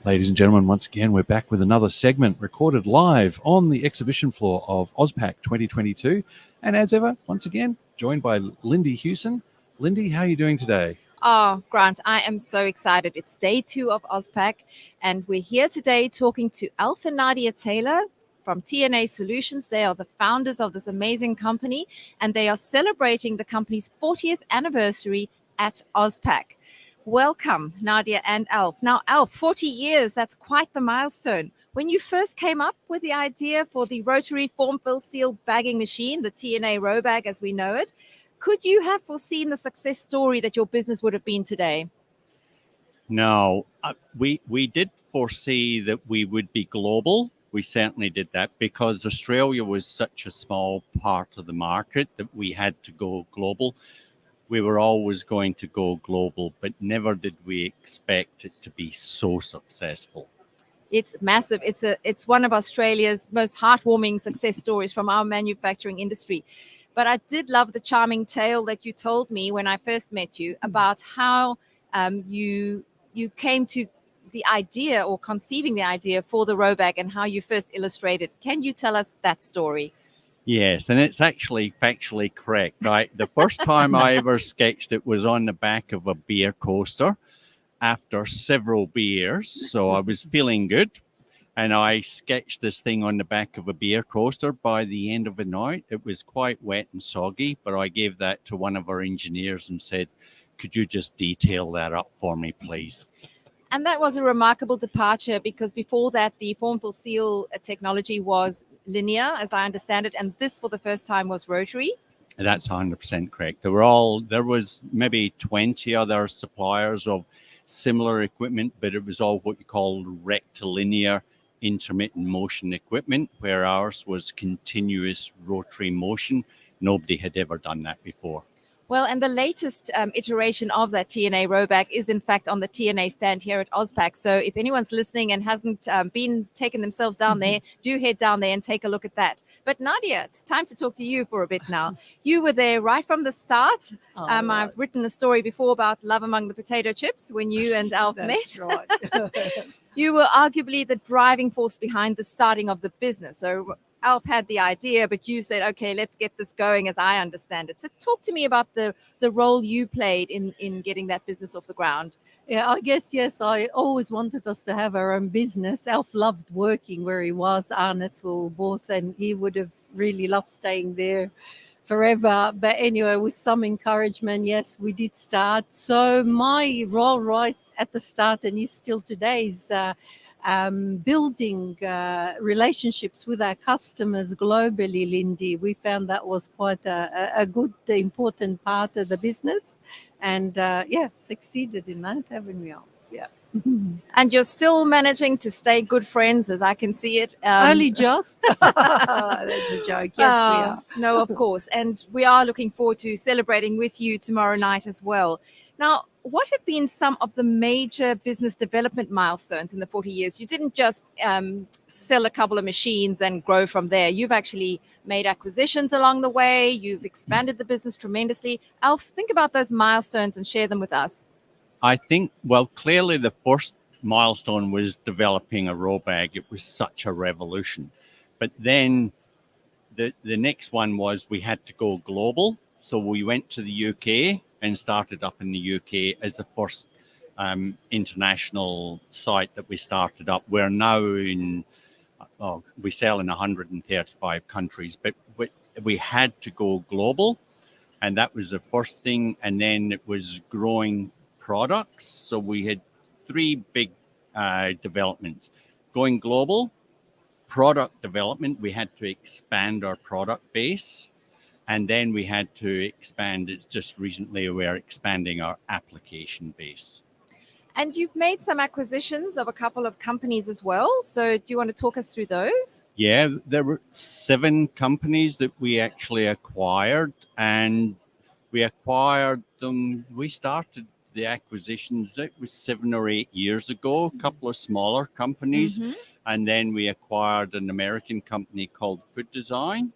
Ladies and gentlemen, once again, we're back with another segment recorded live on the exhibition floor of AUSPAC 2022. And as ever, once again, joined by Lindy Hewson. Lindy, how are you doing today? Oh, Grant, I am so excited. It's day 2 of AUSPAC, and we're here today talking to Alf and Nadia Taylor from TNA Solutions. They are the founders of this amazing company, and they are celebrating the company's 40th anniversary at AUSPAC. Welcome, Nadia and Alf. Now, Alf, 40 years, that's quite the milestone. When you first came up with the idea for the Rotary form fill seal bagging machine, the TNA row bag as we know it, could you have foreseen the success story that your business would have been today? No, we did foresee that we would be global. We certainly did that because Australia was such a small part of the market that we had to go global. We were always going to go global, but never did we expect it to be so successful. It's massive. It's one of Australia's most heartwarming success stories from our manufacturing industry. But I did love the charming tale that you told me when I first met you about how you came to the idea or conceiving the idea for the row bag and how you first illustrated. Can you tell us that story? Yes, and it's actually factually correct. Right, the first time I ever sketched it was on the back of a beer coaster after several beers, so I was feeling good. And I sketched this thing on the back of a beer coaster. By the end of the night, it was quite wet and soggy, but I gave that to one of our engineers and said, could you just detail that up for me, please? And that was a remarkable departure because before that, the form fill seal technology was linear, as I understand it, and this for the first time was rotary. That's 100% correct. There was maybe 20 other suppliers of similar equipment, but it was all what you call rectilinear intermittent motion equipment, where ours was continuous rotary motion. Nobody had ever done that before. Well, and the latest iteration of that TNA row bag is in fact on the TNA stand here at AUSPAC. So if anyone's listening and hasn't been taking themselves down there, do head down there and take a look at that. But Nadia, it's time to talk to you for a bit now. You were there right from the start. Right. I've written a story before about love among the potato chips when you and Alf met. That's right. You were arguably the driving force behind the starting of the business. So Alf had the idea, but you said, okay, let's get this going as I understand it. So talk to me about the role you played in getting that business off the ground. Yeah, I guess, yes, I always wanted us to have our own business. Alf loved working where he was, Arnottsville, both, and he would have really loved staying there forever. But anyway, with some encouragement, yes, we did start. So my role right at the start, and is still today, is building relationships with our customers globally, Lindy. We found that was quite a good, important part of the business. And succeeded in that, haven't we all? Yeah. And you're still managing to stay good friends, as I can see it. Only just. That's a joke. Yes, we are. No, of course. And we are looking forward to celebrating with you tomorrow night as well. Now, what have been some of the major business development milestones in the 40 years? You didn't just sell a couple of machines and grow from there. You've actually made acquisitions along the way. You've expanded the business tremendously. Alf, think about those milestones and share them with us. I think, well, clearly the first milestone was developing a row bag. It was such a revolution. But then the next one was we had to go global. So we went to the UK and started up in the UK as the first international site that we started up. We're now we sell in 135 countries, but we had to go global. And that was the first thing. And then it was growing products. So we had 3 big developments. Going global, product development, we had to expand our product base. And then we had to expand, it's just recently we're expanding our application base. And you've made some acquisitions of a couple of companies as well. So do you want to talk us through those? Yeah, there were 7 companies that we actually acquired, and we acquired them. We started the acquisitions, it was 7 or 8 years ago, a couple of smaller companies. And then we acquired an American company called Food Design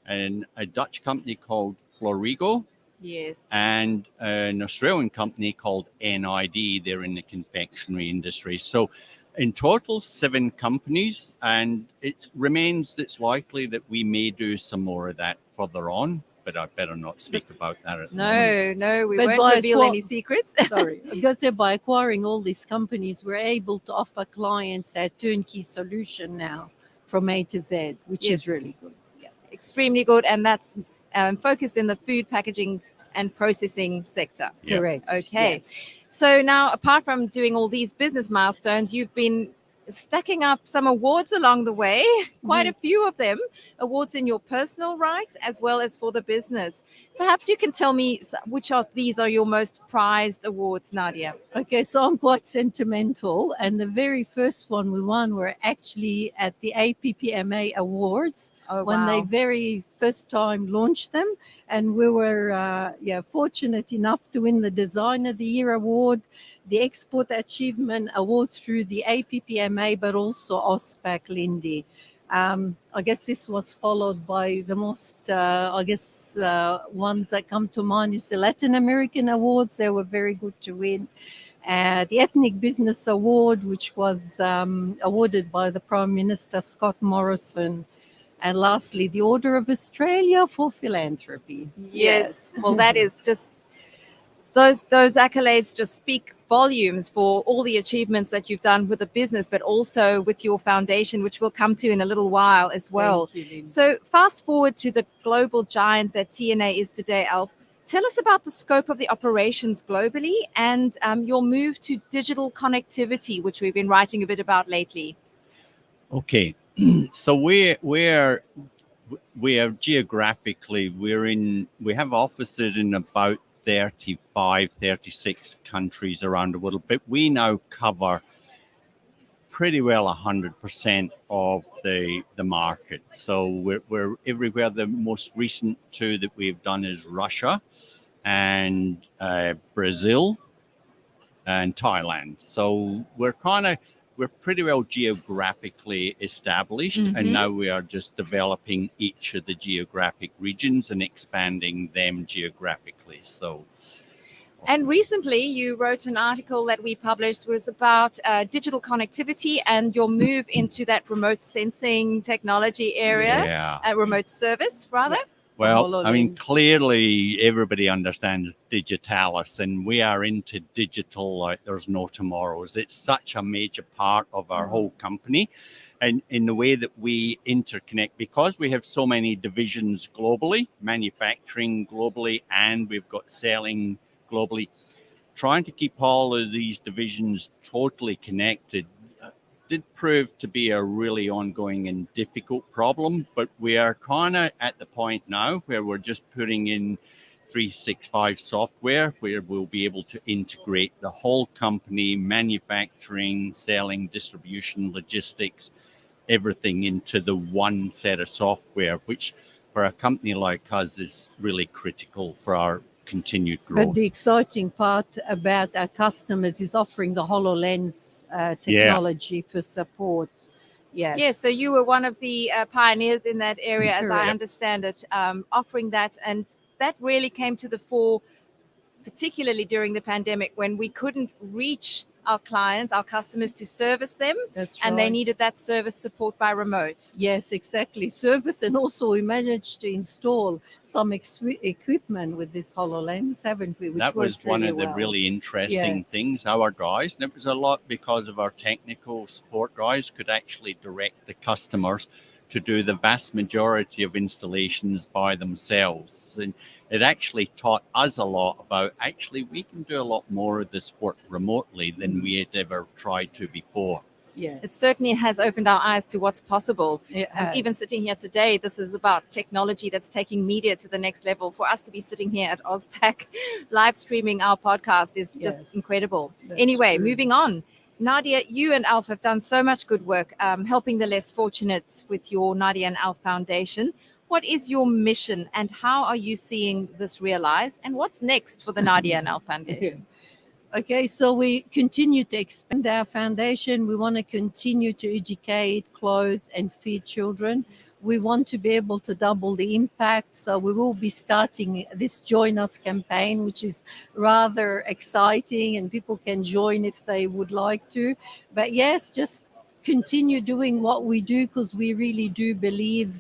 and a Dutch company called Florigo. Yes. and an Australian company called NID. They're in the confectionery industry. So in total, 7 companies, and it's likely that we may do some more of that further on, but I better not speak about that at the moment. No, we But won't by reveal qua- any secrets. Sorry, I was going to say, by acquiring all these companies, we're able to offer clients a turnkey solution now from A to Z, which Yes. is really good. Yeah. Extremely good, and that's focused in the food packaging and processing sector. Yeah. Correct. Okay. Yes. So now, apart from doing all these business milestones, you've been stacking up some awards along the way, quite a few of them, awards in your personal right as well as for the business. Perhaps you can tell me which of these are your most prized awards, Nadia. Okay, so I'm quite sentimental, and the very first one we won were actually at the APPMA Awards Oh, when they wow. very first time launched them, and we were fortunate enough to win the Design of the Year award, the Export Achievement Award through the APPMA, but also AUSPACK Lindy. I guess this was followed by the most, ones that come to mind is the Latin American Awards. They were very good to win. The Ethnic Business Award, which was awarded by the Prime Minister Scott Morrison. And lastly, the Order of Australia for Philanthropy. Yes. Well, that is just those accolades just speak volumes for all the achievements that you've done with the business, but also with your foundation, which we'll come to in a little while as well. Thank you, Lynn. So fast forward to the global giant that TNA is today, Alf. Tell us about the scope of the operations globally and your move to digital connectivity, which we've been writing a bit about lately. Okay, so we are geographically, we have offices in about 35, 36 countries around the world, but we now cover pretty well 100% of the market. So we're everywhere. The most recent 2 that we've done is Russia and Brazil and Thailand. So we're pretty well geographically established, and now we are just developing each of the geographic regions and expanding them geographically. So, and recently you wrote an article that we published was about digital connectivity and your move into that remote sensing technology area, yeah. remote service rather. Well, I mean, clearly everybody understands Digitalis, and we are into digital like there's no tomorrows. It's such a major part of our whole company, and in the way that we interconnect, because we have so many divisions globally, manufacturing globally, and we've got selling globally, trying to keep all of these divisions totally connected did prove to be a really ongoing and difficult problem, but we are kind of at the point now where we're just putting in 365 software where we'll be able to integrate the whole company, manufacturing, selling, distribution, logistics, everything into the one set of software, which for a company like us is really critical for our continued growth. But the exciting part about our customers is offering the HoloLens technology for support. Yes. Yes, so you were one of the pioneers in that area, as I Correct. understand it, offering that. And that really came to the fore, particularly during the pandemic when we couldn't reach our clients, our customers to service them. That's And they right. needed that service support by remote. Yes, exactly. Service, and also we managed to install some equipment with this HoloLens, haven't we? Which that was worked one really of the well. really interesting Yes. things. Our guys, and it was a lot because of our technical support guys, could actually direct the customers to do the vast majority of installations by themselves. And it actually taught us a lot about actually we can do a lot more of this work remotely than we had ever tried to before. Yeah. It certainly has opened our eyes to what's possible. Even has. sitting here today, this is about technology that's taking media to the next level. For us to be sitting here at AUSPAC live streaming our podcast is Yes. just incredible. That's Anyway, true. moving on. Nadia, you and Alf have done so much good work helping the less fortunate with your Nadia and Alf Foundation. What is your mission and how are you seeing this realized? And what's next for the Nadia and Alf Foundation? Okay, so we continue to expand our foundation. We want to continue to educate, clothe, and feed children. we want to be able to double the impact. So we will be starting this Join Us campaign, which is rather exciting, and people can join if they would like to. But yes, just continue doing what we do, because we really do believe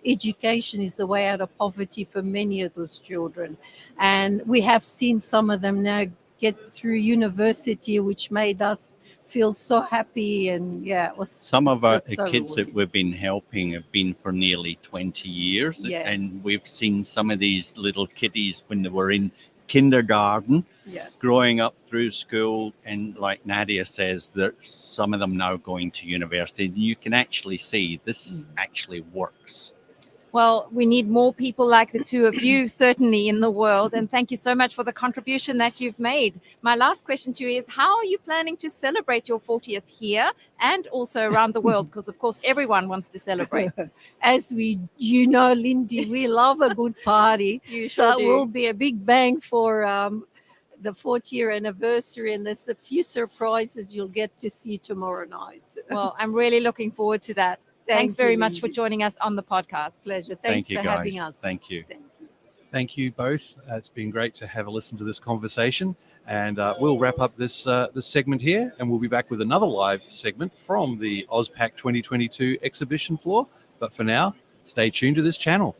education is the way out of poverty for many of those children. And we have seen some of them now get through university, which made us feel so happy. And yeah, it was Some of our just so kids that rewarding. we've been helping have been for nearly 20 years. Yes. And we've seen some of these little kiddies when they were in kindergarten, Yeah. growing up through school. And like Nadia says, there's some of them now going to university. And you can actually see this actually works. Well, we need more people like the two of you, certainly, in the world. And thank you so much for the contribution that you've made. My last question to you is, how are you planning to celebrate your 40th here and also around the world? Because, of course, everyone wants to celebrate. As you know, Lindy, we love a good party. You So sure it do. will be a big bang for the 40-year anniversary, and there's a few surprises you'll get to see tomorrow night. Well, I'm really looking forward to that. Thanks you, very much for Lindy. joining us on the podcast. Pleasure. Thank Thanks you, for guys. having us. Thank you. Thank you. Thank you both. It's been great to have a listen to this conversation. And we'll wrap up this segment here, and we'll be back with another live segment from the AUSPAC 2022 exhibition floor. But for now, stay tuned to this channel.